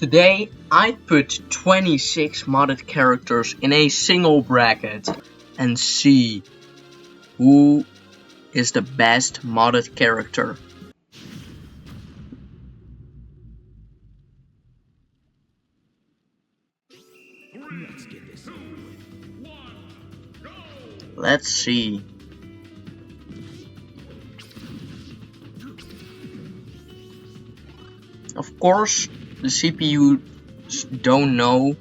Today I put 26 modded characters in a single bracket and see who is the best modded character. Let's see. Of course, the CPUs don't know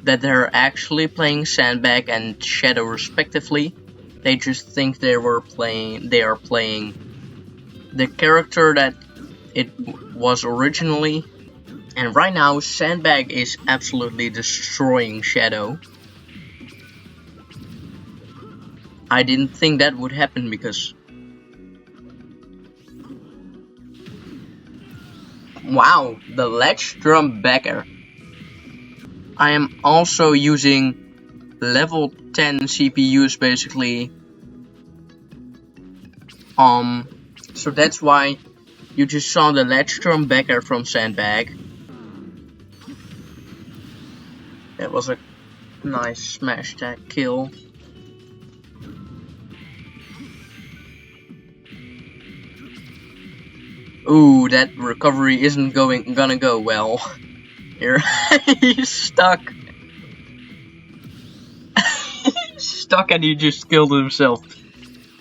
that they're actually playing Sandbag and Shadow respectively. They just think they are playing the character that it was originally. And right now, Sandbag is absolutely destroying Shadow. I didn't think that would happen because... Wow, the ledge drum backer. I am also using level 10 CPUs basically. So that's why you just saw the ledge drum backer from Sandbag. That was a nice smash tag kill. Ooh, that recovery isn't gonna go well. Here, he's stuck. He's stuck and he just killed himself.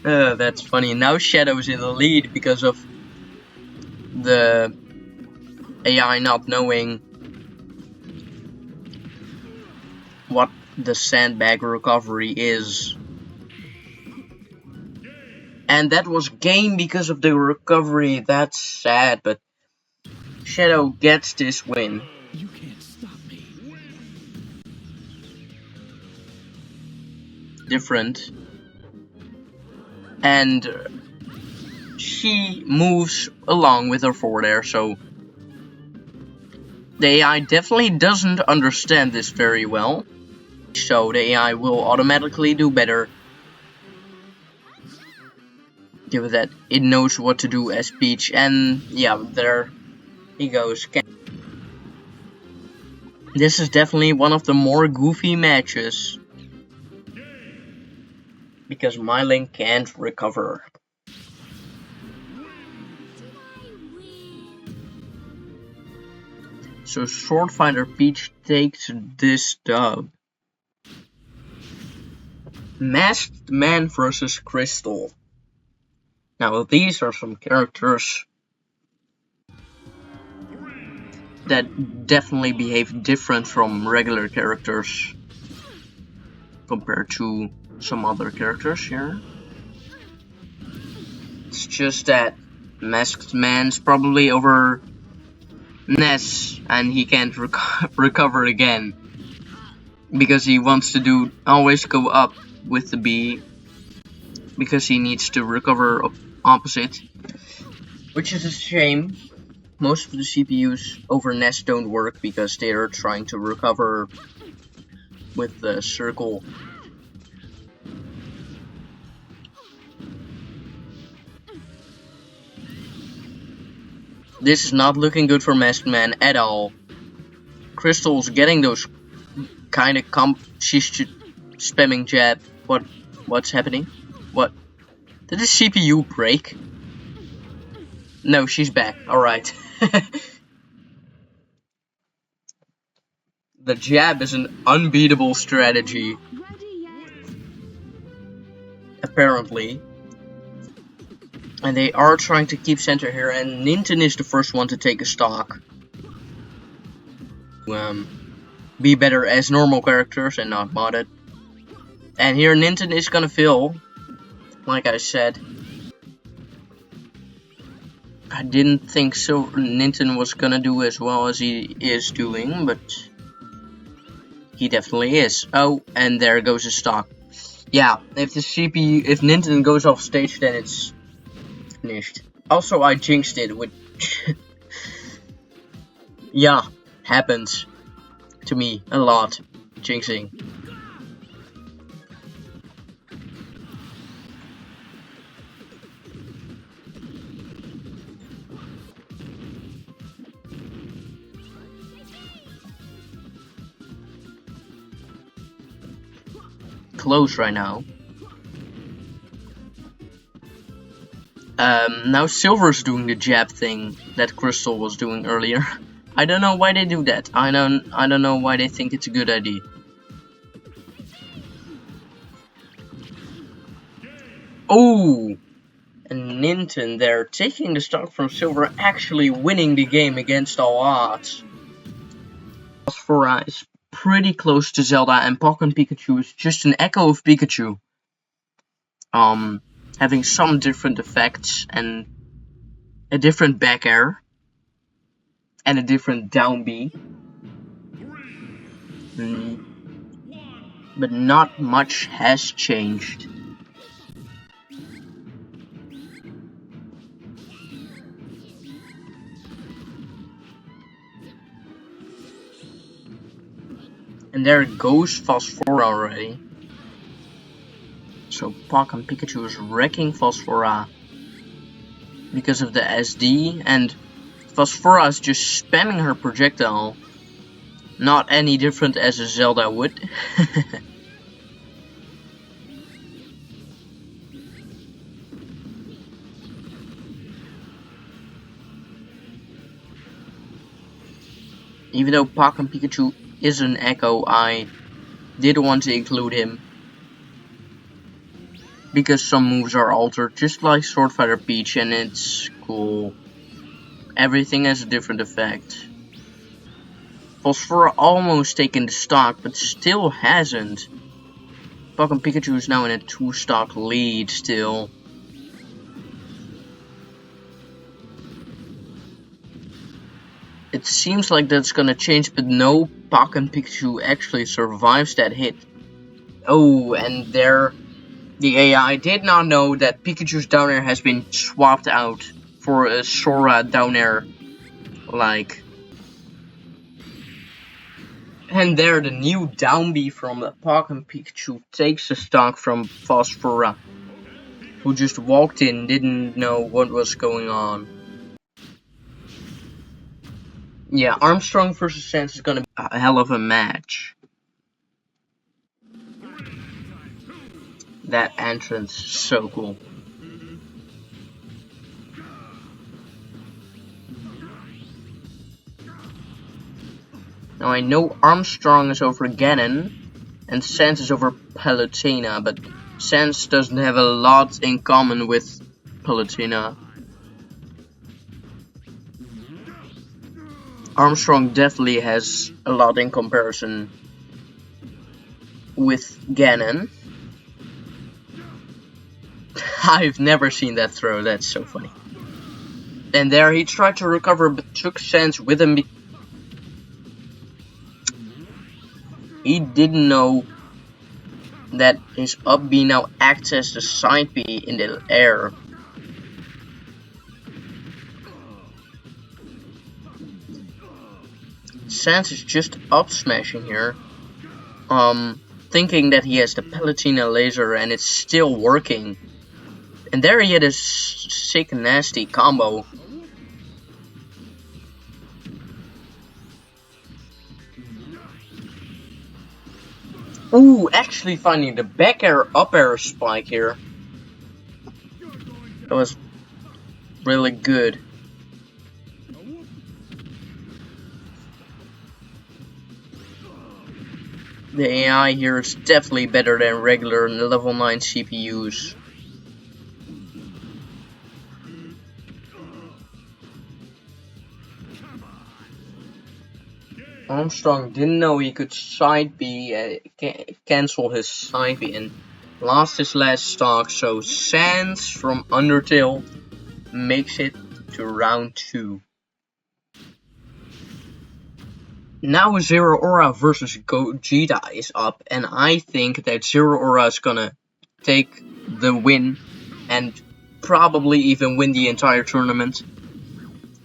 That's funny. Now Shadow's in the lead because of the AI not knowing what the Sandbag recovery is. And that was game because of the recovery. That's sad, but Shadow gets this win. You can't stop me. Different. And she moves along with her forward air, so the AI definitely doesn't understand this very well. So the AI will automatically do better. Given that it knows what to do as Peach, and yeah, there he goes. This is definitely one of the more goofy matches because Myling can't recover. So Swordfighter Peach takes this dub. Masked Man versus Crystal. Now these are some characters that definitely behave different from regular characters compared to some other characters here. It's just that Masked Man's probably over Ness and he can't recover again because he wants to always go up with the B because he needs to recover opposite, which is a shame. Most of the CPUs over Nest don't work because they are trying to recover with the circle. This is not looking good for Masked Man at all. Crystal's getting those kind of she's spamming jab. What's happening? What? Did the CPU break? No, she's back. Alright. The jab is an unbeatable strategy. Apparently. And they are trying to keep center here, and Ninten is the first one to take a stock. Be better as normal characters and not modded. And here Ninten is gonna fill, like I said. I didn't think Ninten was gonna do as well as he is doing, but he definitely is. Oh, and there goes his stock. Yeah, if Ninten goes off stage, then it's finished. Also, I jinxed it with... yeah, happens to me a lot, jinxing. close right now. Now Silver's doing the jab thing that Crystal was doing earlier. I don't know why they do that. I don't know why they think it's a good idea. Oh, and Ninten there taking the stock from Silver, actually winning the game against all odds. Phosphora is pretty close to Zelda, and Pokken Pikachu is just an echo of Pikachu. Having some different effects and a different back air and a different down B. But not much has changed. And there goes Phosphora already. So Pokken Pikachu is wrecking Phosphora because of the SD, and Phosphora is just spamming her projectile. Not any different as a Zelda would. Even though Pokken Pikachu is an echo, I did want to include him. Because some moves are altered, just like Sword Fighter Peach, and it's cool. Everything has a different effect. Phosphora almost taken the stock, but still hasn't. Pokken Pikachu is now in a 2-stock lead still. It seems like that's gonna change, but no, Pokken Pikachu actually survives that hit. Oh, and there, the AI did not know that Pikachu's down air has been swapped out for a Sora down air, like. And there, the new down B from the Pokken Pikachu takes the stock from Phosphora, who just walked in, didn't know what was going on. Yeah, Armstrong versus Sans is gonna be a hell of a match. That entrance, so cool. Now I know Armstrong is over Ganon, and Sans is over Palutena, but Sans doesn't have a lot in common with Palutena. Armstrong definitely has a lot in comparison with Ganon. I've never seen that throw, that's so funny. And there he tried to recover, but took Sans with him. He didn't know that his up B now acts as the side B in the air. Sans is just up smashing here, thinking that he has the Palutena laser and it's still working. And there he had a sick nasty combo. Ooh, actually finding the back air up air spike here. That was really good. The AI here is definitely better than regular level 9 CPUs. Armstrong didn't know he could side B, cancel his side B, and lost his last stock, so Sans from Undertale makes it to round 2. Now Zero Aura versus Gogeta is up, and I think that Zero Aura is gonna take the win and probably even win the entire tournament.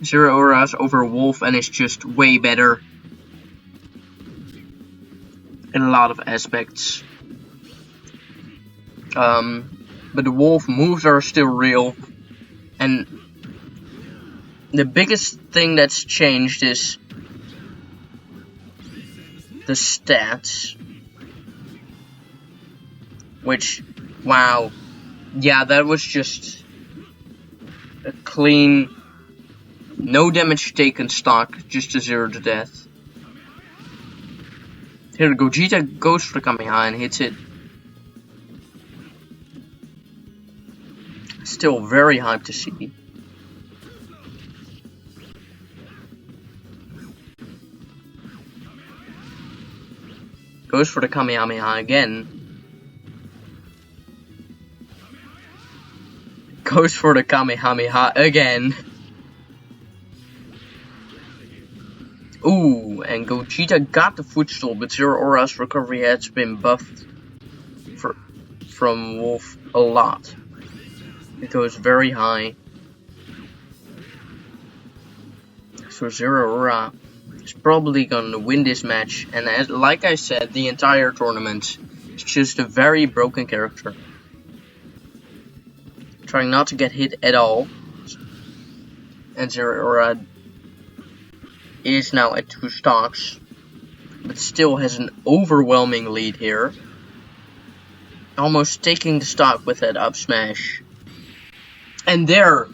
Zero Aura is over Wolf and is just way better in a lot of aspects. But the Wolf moves are still real, and the biggest thing that's changed is the stats. Which, wow. Yeah, that was just a clean, no damage taken stock, just a 0 to death. Here Gogeta goes for the Kamehameha and hits it. Still very hyped to see. Goes for the Kamehameha again. Goes for the Kamehameha again. Ooh, and Gogeta got the footstool, but Zero Aura's recovery has been buffed from Wolf a lot. It goes very high. So Zero Aura is probably gonna win this match, and like I said, the entire tournament is just a very broken character. Trying not to get hit at all. And Zero Aura is now at 2 stocks, but still has an overwhelming lead here. Almost taking the stock with that up smash. And there,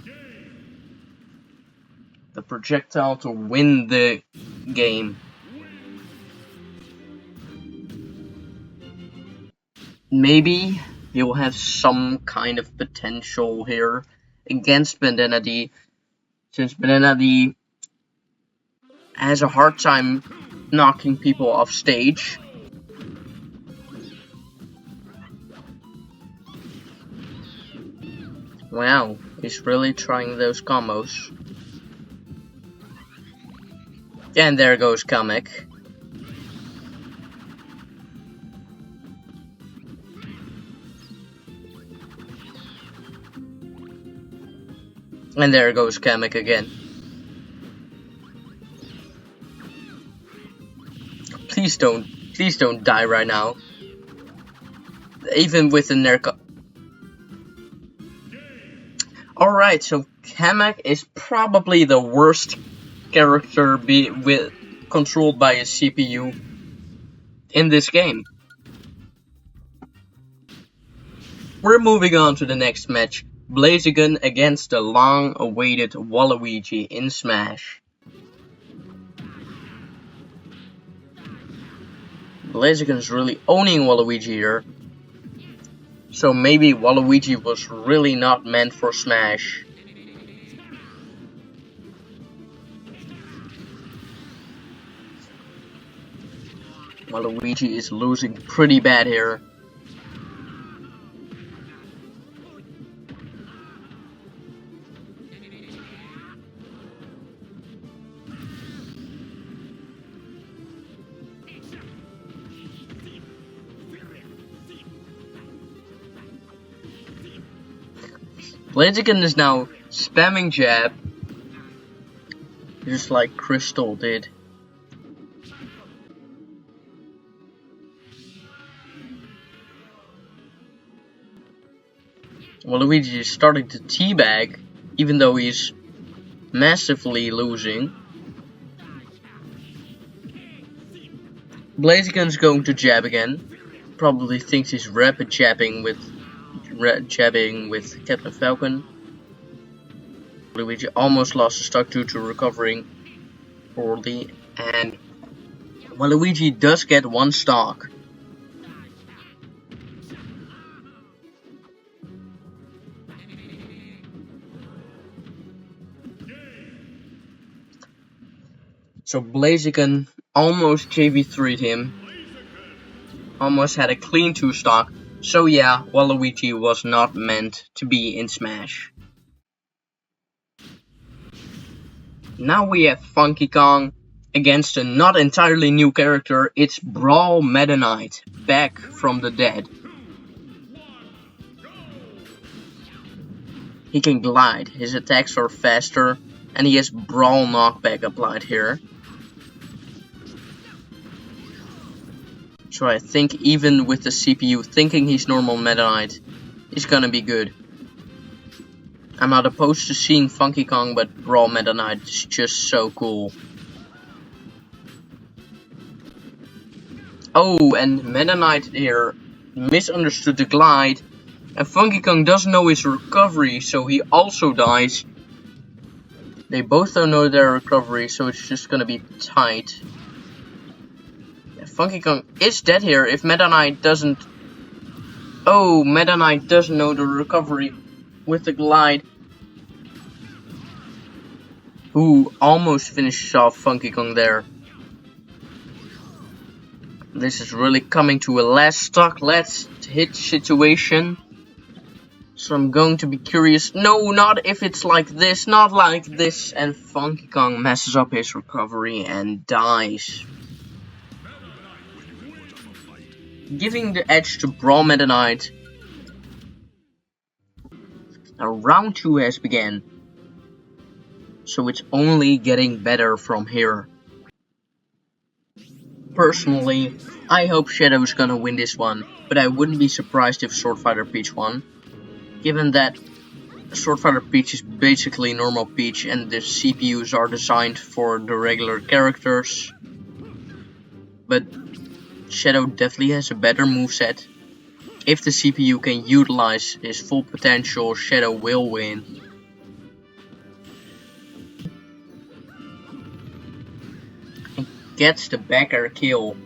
the projectile to win the game. Maybe he'll have some kind of potential here against Banana D, since Banana D has a hard time knocking people off stage. Wow, he's really trying those combos. And there goes Kamek. And there goes Kamek again. Please don't die right now. Even with the Nerka. Alright, so Kamek is probably the worst character controlled by a CPU in this game. We're moving on to the next match. Blaziken against the long-awaited Waluigi in Smash. Blaziken's really owning Waluigi here. So maybe Waluigi was really not meant for Smash. Waluigi is losing pretty bad here. Blaziken is now spamming jab, just like Crystal did. Waluigi is starting to teabag, even though he's massively losing. Blaziken's going to jab again. Probably thinks he's rapid jabbing with Captain Falcon. Luigi almost lost his stock due to recovering poorly, and Waluigi does get 1 stock. So Blaziken almost JV3'd him. Almost had a clean 2 stock. So yeah, Waluigi was not meant to be in Smash. Now we have Funky Kong against a not entirely new character. It's Brawl Meta Knight, back from the dead. He can glide, his attacks are faster, and he has Brawl knockback applied here. So I think even with the CPU thinking he's normal Meta Knight, he's gonna be good. I'm not opposed to seeing Funky Kong, but Brawl Meta Knight is just so cool. Oh, and Meta Knight here misunderstood the glide, and Funky Kong doesn't know his recovery, so he also dies. They both don't know their recovery, so it's just gonna be tight. Funky Kong is dead here if Meta Knight doesn't... Oh, Meta Knight doesn't know the recovery with the glide. Who almost finishes off Funky Kong there. This is really coming to a last stock let's hit situation. So I'm going to be curious. No, not if it's like this, not like this. And Funky Kong messes up his recovery and dies. Giving the edge to Brawl Meta Knight. Now round 2 has begun. So it's only getting better from here. Personally, I hope Shadow's gonna win this one, but I wouldn't be surprised if Sword Fighter Peach won. Given that Sword Fighter Peach is basically normal Peach and the CPUs are designed for the regular characters. But Shadow definitely has a better moveset. If the CPU can utilize his full potential, Shadow will win. And gets the back air kill.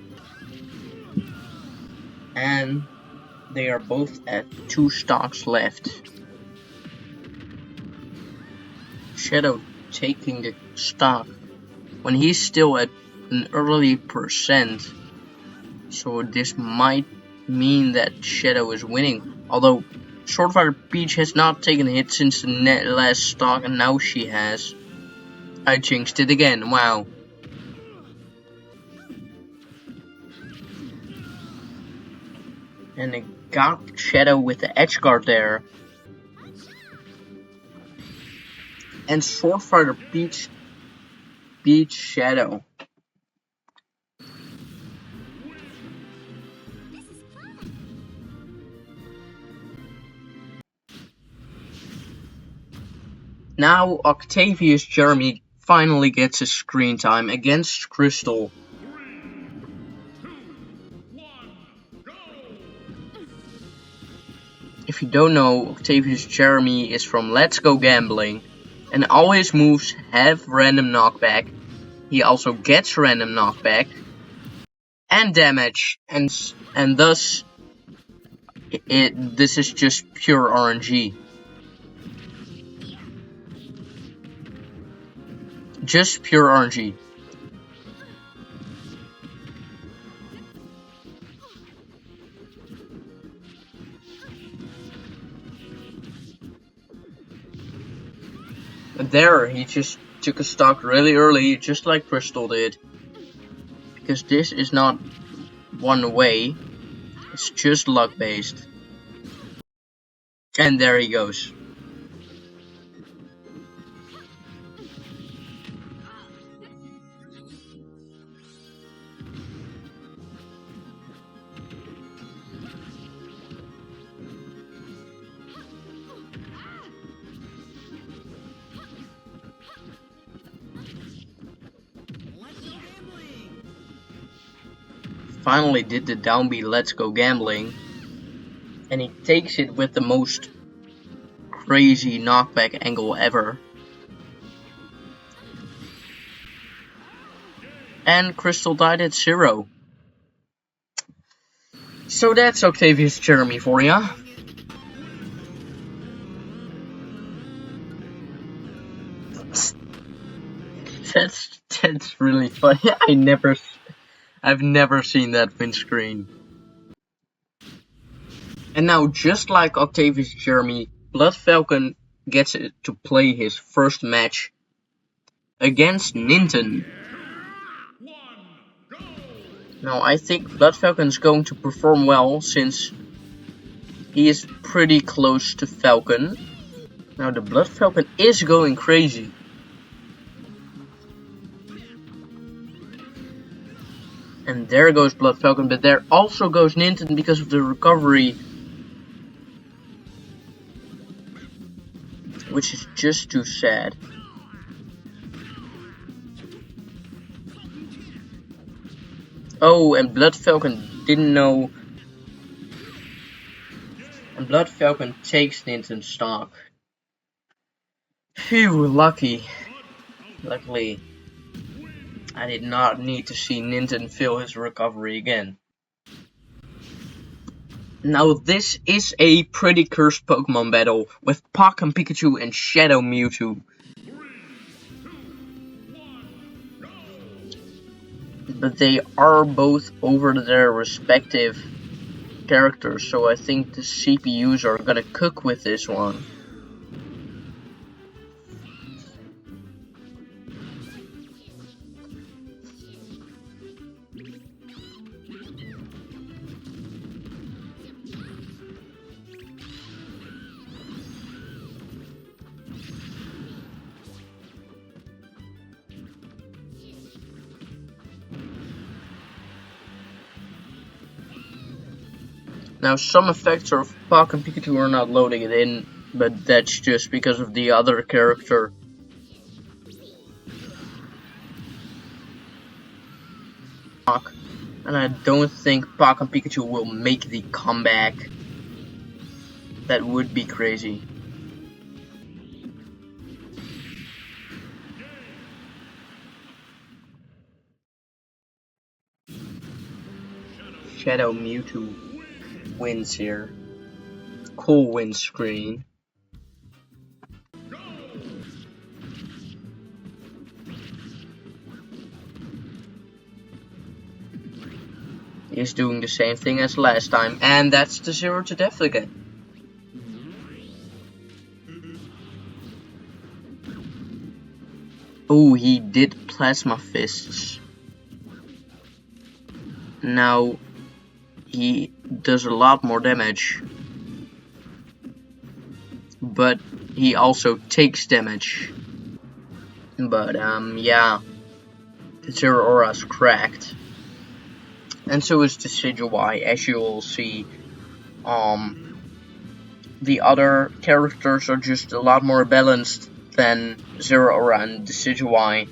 And they are both at 2 stocks left. Shadow taking the stock when he's still at an early percent. So this might mean that Shadow is winning. Although Sword Fighter Peach has not taken a hit since the last stock, and now she has. I jinxed it again, wow. And they got Shadow with the edge guard there. And Sword Fighter Peach beats Shadow. Now Octavius Jeremy finally gets his screen time against Crystal. If you don't know, Octavius Jeremy is from Let's Go Gambling, and all his moves have random knockback. He also gets random knockback and damage, and thus this is just pure RNG. Just pure RNG. And there, he just took a stock really early, just like Crystal did. Because this is not one way, it's just luck based. And there he goes. Finally did the down B Let's Go Gambling, and he takes it with the most crazy knockback angle ever. And Crystal died at 0. So that's Octavius Jeremy for ya. That's really funny. I've never seen that win screen. And now, just like Octavius Jeremy, Blood Falcon gets to play his first match against Ninten. Now, I think Blood Falcon is going to perform well since he is pretty close to Falcon. Now, the Blood Falcon is going crazy. And there goes Blood Falcon, but there also goes Ninten because of the recovery. Which is just too sad. Oh, and Blood Falcon didn't know And Blood Falcon takes Ninten's stock. Phew, luckily, I did not need to see Ninten fail his recovery again. Now this is a pretty cursed Pokemon battle with Pokken Pikachu and Shadow Mewtwo. But they are both over their respective characters, so I think the CPUs are gonna cook with this one. Now some effects of Pokken Pikachu are not loading it in, but that's just because of the other character. And I don't think Pokken Pikachu will make the comeback. That would be crazy. Shadow Mewtwo wins here. Cool win screen. He's doing the same thing as last time, and that's the 0 to death again. Oh, he did Plasma Fists. Now, he does a lot more damage. But he also takes damage. But, yeah. The Zero Aura's cracked. And so is the Decidueye, as you will see. The other characters are just a lot more balanced than Zero Aura and Decidueye.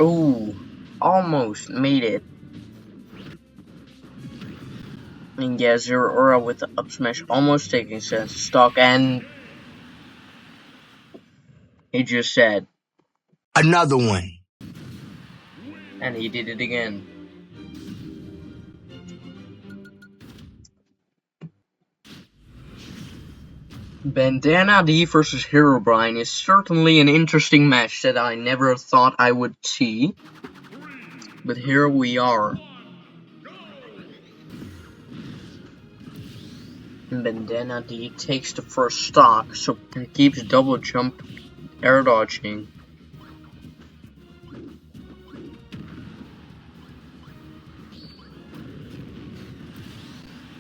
Ooh, almost made it. And yeah, Zero Aura with the up smash almost taking stock, and he just said another one. And he did it again. Bandana D versus Herobrine is certainly an interesting match that I never thought I would see. But here we are. Bandana D takes the first stock, so he keeps double jump air dodging.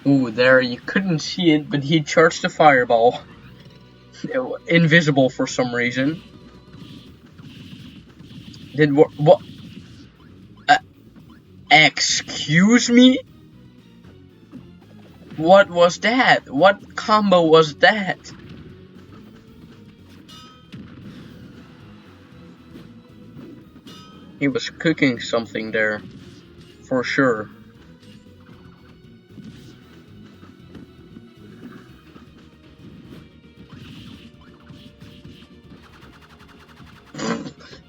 Ooh, there, you couldn't see it, but he charged the fireball. Invisible for some reason. What? Excuse me? What was that? What combo was that? He was cooking something there, for sure.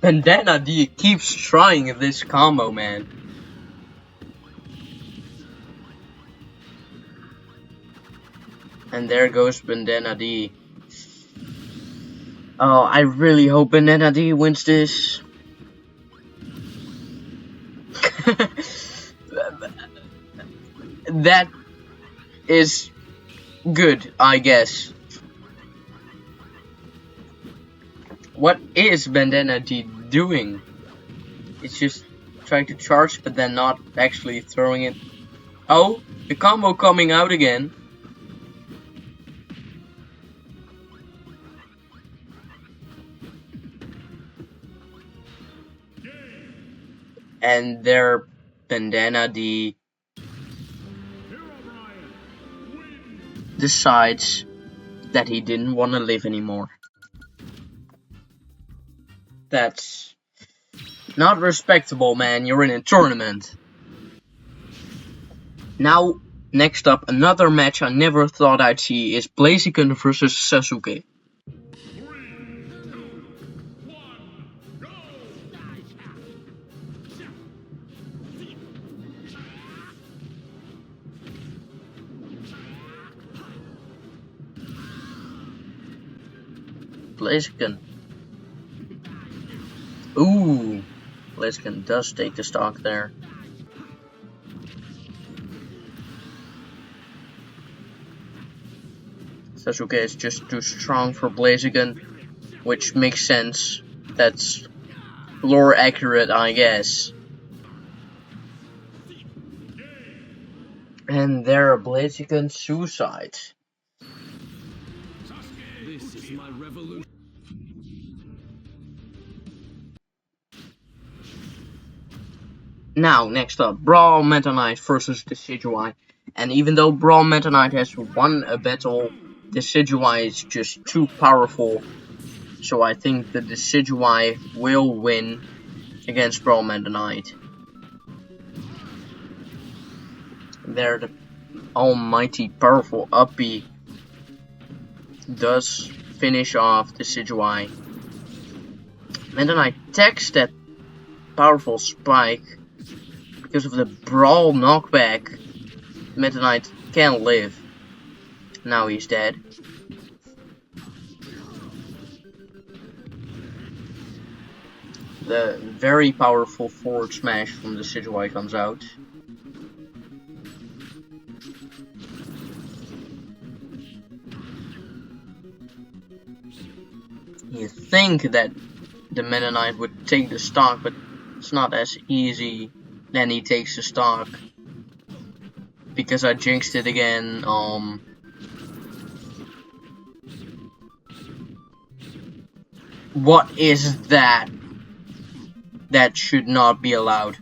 Bandana D keeps trying this combo, man. And there goes Bandana D. Oh, I really hope Bandana D wins this. That is good, I guess. What is Bandana D doing? It's just trying to charge, but then not actually throwing it. Oh, the combo coming out again. And their Bandana D decides that he didn't want to live anymore. That's Not respectable, man. You're in a tournament. Now, next up, another match I never thought I'd see is Blaziken versus Sasuke. Blaziken. Ooh, Blaziken does take the stock there. Sasuke is just too strong for Blaziken, which makes sense. That's lore accurate, I guess. And there, Blaziken suicide. This is my revolution. Now, next up, Brawl Meta Knight versus Decidueye. And even though Brawl Meta Knight has won a battle, Decidueye is just too powerful. So I think the Decidueye will win against Brawl Meta Knight. There, the almighty powerful up B does finish off Decidueye. Meta Knight takes that powerful spike. Because of the Brawl knockback, Meta Knight can live. Now he's dead. The very powerful forward smash from the Decidueye comes out. You think that the Meta Knight would take the stock, but it's not as easy. Then he takes the stock. Because I jinxed it again, What is that? That should not be allowed.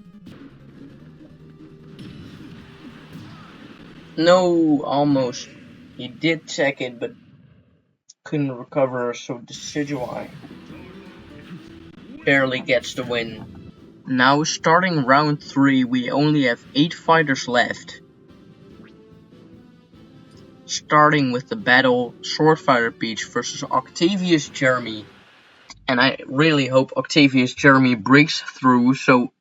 No, almost. He did check it, but couldn't recover, so Decidueye barely gets the win. Now, starting round 3, we only have 8 fighters left. Starting with the battle, Swordfighter Peach versus Octavius Jeremy. And I really hope Octavius Jeremy breaks through so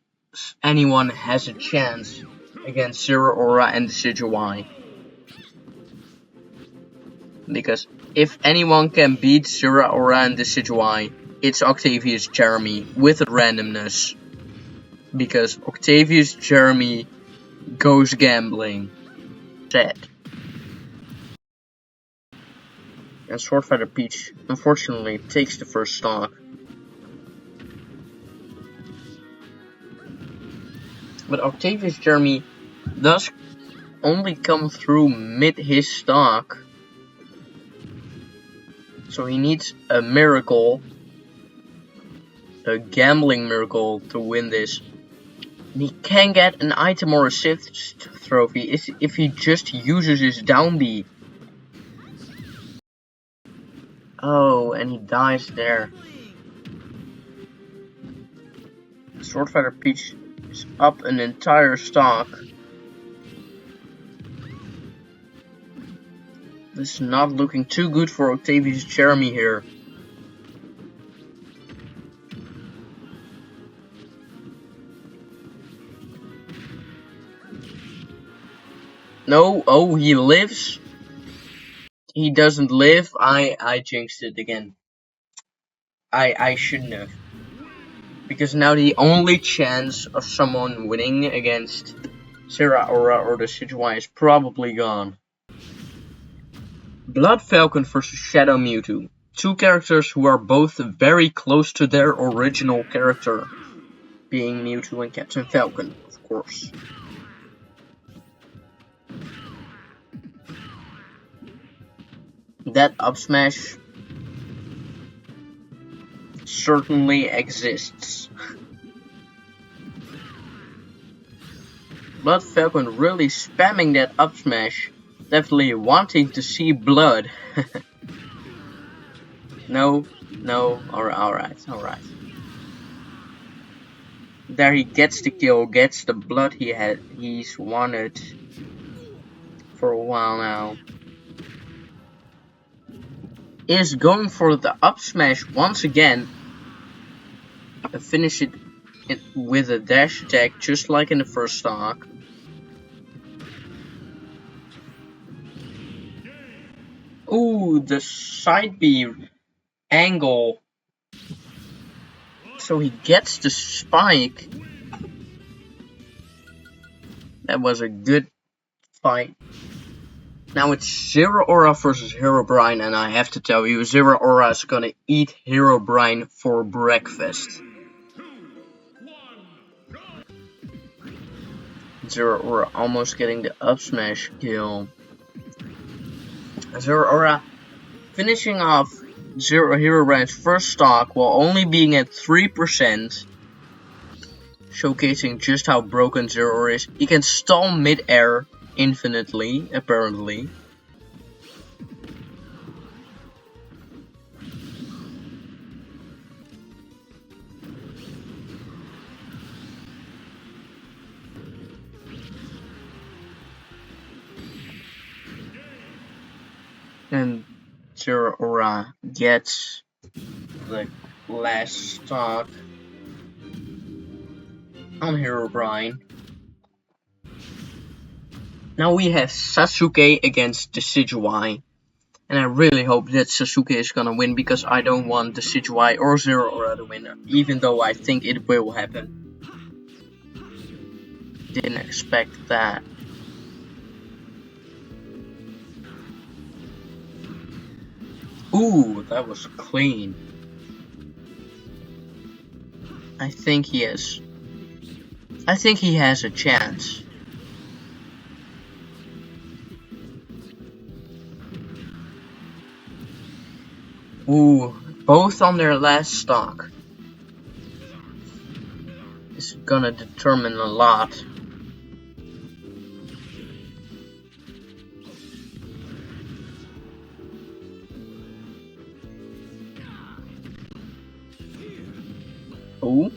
anyone has a chance against Zeraora and Decidueye. Because if anyone can beat Zeraora and Decidueye, it's Octavius Jeremy with randomness. Because Octavius Jeremy goes gambling. Sad. And Swordfighter Peach unfortunately takes the first stock. But Octavius Jeremy does only come through mid his stock. So he needs a miracle. A gambling miracle to win this. And he can get an item or assist trophy if he just uses his down B. Oh, and he dies there. Swordfighter Peach is up an entire stock. This is not looking too good for Octavius Jeremy here. No, oh, he lives. He doesn't live. I jinxed it again. I shouldn't have. Because now the only chance of someone winning against Zeraora or the Decidueye is probably gone. Blood Falcon versus Shadow Mewtwo. Two characters who are both very close to their original character. Being Mewtwo and Captain Falcon, of course. That up smash certainly exists. Blood Falcon really spamming that up smash, definitely wanting to see blood. No, alright. There he gets the kill, gets the blood he's wanted for a while now. Is going for the up smash once again. Finish it with a dash attack just like in the first stock. Ooh, the side B angle. So he gets the spike. That was a good fight. Now it's Zero Aura versus Herobrine, and I have to tell you, Zero Aura is gonna eat Herobrine for breakfast. Zero Aura almost getting the up smash kill. Zero Aura finishing off Zero Herobrine's first stock while only being at 3%. Showcasing just how broken Zero Aura is. He can stall mid-air infinitely, apparently. And Zero Aura gets the last stock on Herobrine. Now we have Sasuke against Decidueye. And I really hope that Sasuke is gonna win, because I don't want Decidueye or Zero Aura to win, even though I think it will happen. Didn't expect that. Ooh, that was clean. I think he has a chance. Ooh, both on their last stock. This is gonna determine a lot. Ooh.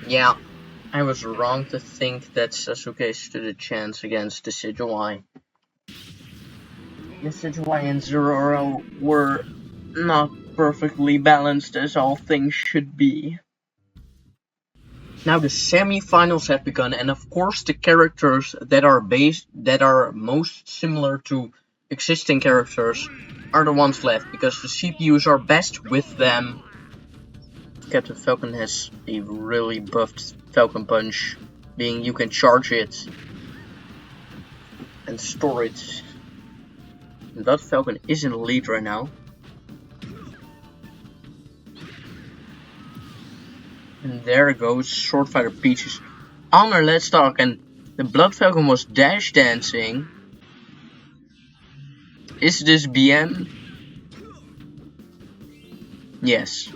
Yeah, I was wrong to think that Sasuke stood a chance against Decidueye. Decidueye and Zero Aura were not perfectly balanced, as all things should be. Now the semi-finals have begun, and of course the characters that are most similar to existing characters are the ones left, because the CPUs are best with them. Captain Falcon has a really buffed Falcon Punch, being you can charge it and store it. And that Falcon is in the lead right now. And there goes Sword Fighter Peaches on her last stock, and the Blood Falcon was dash dancing. Is this BM? Yes.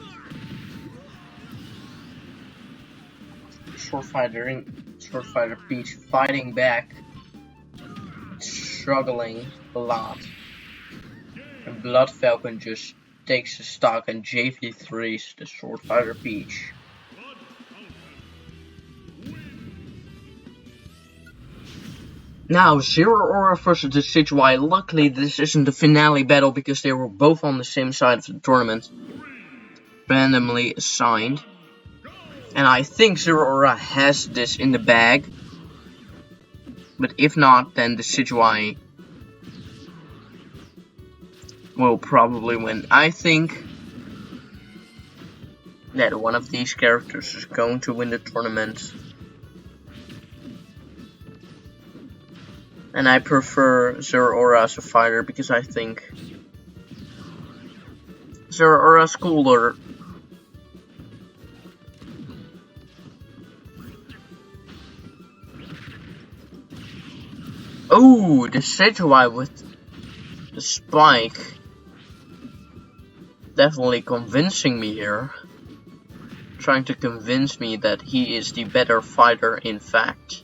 Sword Fighter Peach fighting back, struggling a lot. And Blood Falcon just takes the stock and JV3's the Sword Fighter Peach. Now, Zero Aura versus Decidueye. Luckily, this isn't the finale battle, because they were both on the same side of the tournament. Randomly assigned. And I think Zero Aura has this in the bag. But if not, then Decidueye will probably win. I think that one of these characters is going to win the tournament. And I prefer Zero Aura as a fighter, because I think Zero Aura is cooler. Oh, the Sejuai with the spike. Definitely convincing me here. Trying to convince me that he is the better fighter in fact.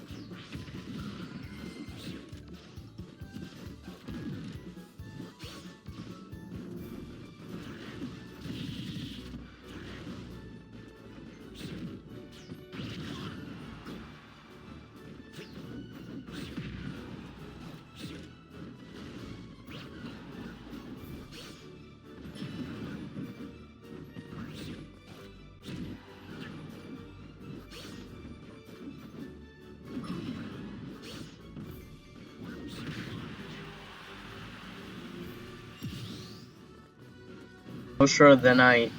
Closer than I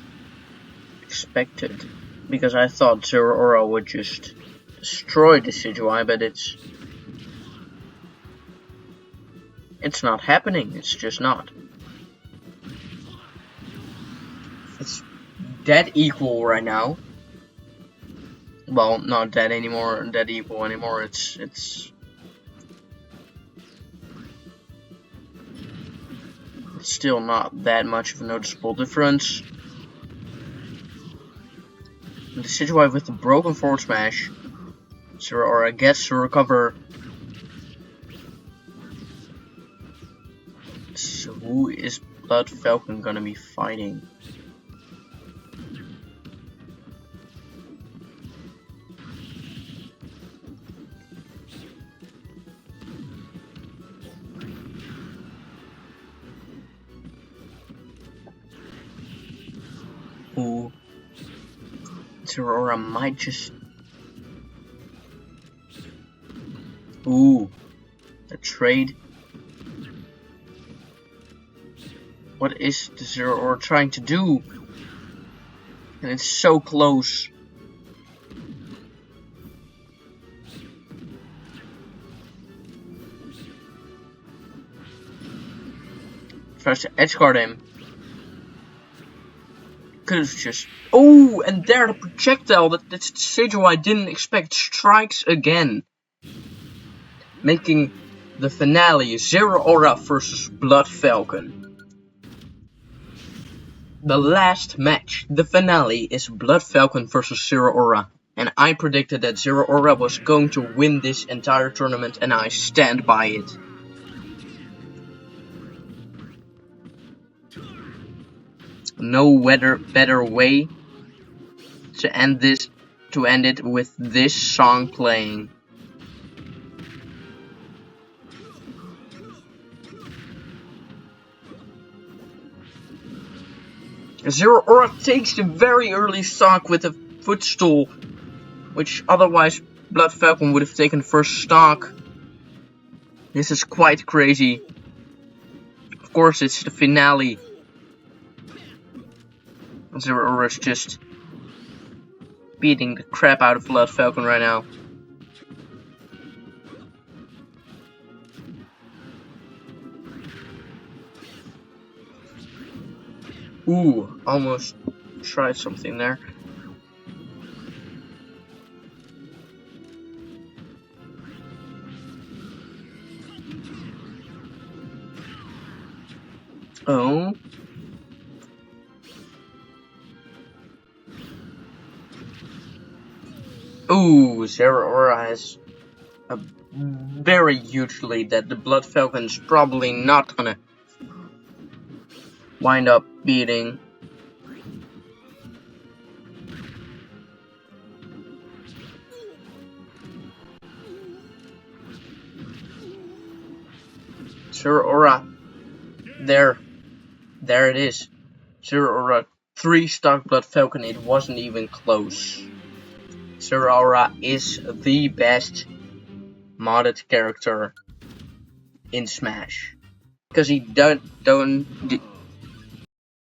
expected, because I thought Zero Aura would just destroy the Sejuai, but it's not happening. It's just not. It's dead equal right now. Well, not dead anymore, dead equal anymore. It's still not that much of a noticeable difference. The Sejuai with the broken forward smash. Zero Aura gets to recover. So who is Blood Falcon gonna be fighting? Ooh. Zero Aura might just... Ooh. A trade. What is the Zero Aura trying to do? And it's so close. Tries to edgeguard him. Could have just... Oh, and there the projectile that Sejuai didn't expect strikes again. Making the finale Zero Aura versus Blood Falcon. The last match, the finale, is Blood Falcon versus Zero Aura. And I predicted that Zero Aura was going to win this entire tournament, and I stand by it. No better way to end it with this song playing. Zero Aura takes the very early stock with a footstool, which otherwise Blood Falcon would have taken first stock. This is quite crazy. Of course, it's the finale. Zero Aura is just beating the crap out of Blood Falcon right now. Ooh, almost tried something there. Oh. Ooh, Zero Aura has a very huge lead that the Blood Falcon's probably not gonna wind up beating. Zero Aura. There it is. Zero Aura 3 stock Blood Falcon. It wasn't even close. Zero Aura is the best modded character in Smash, because he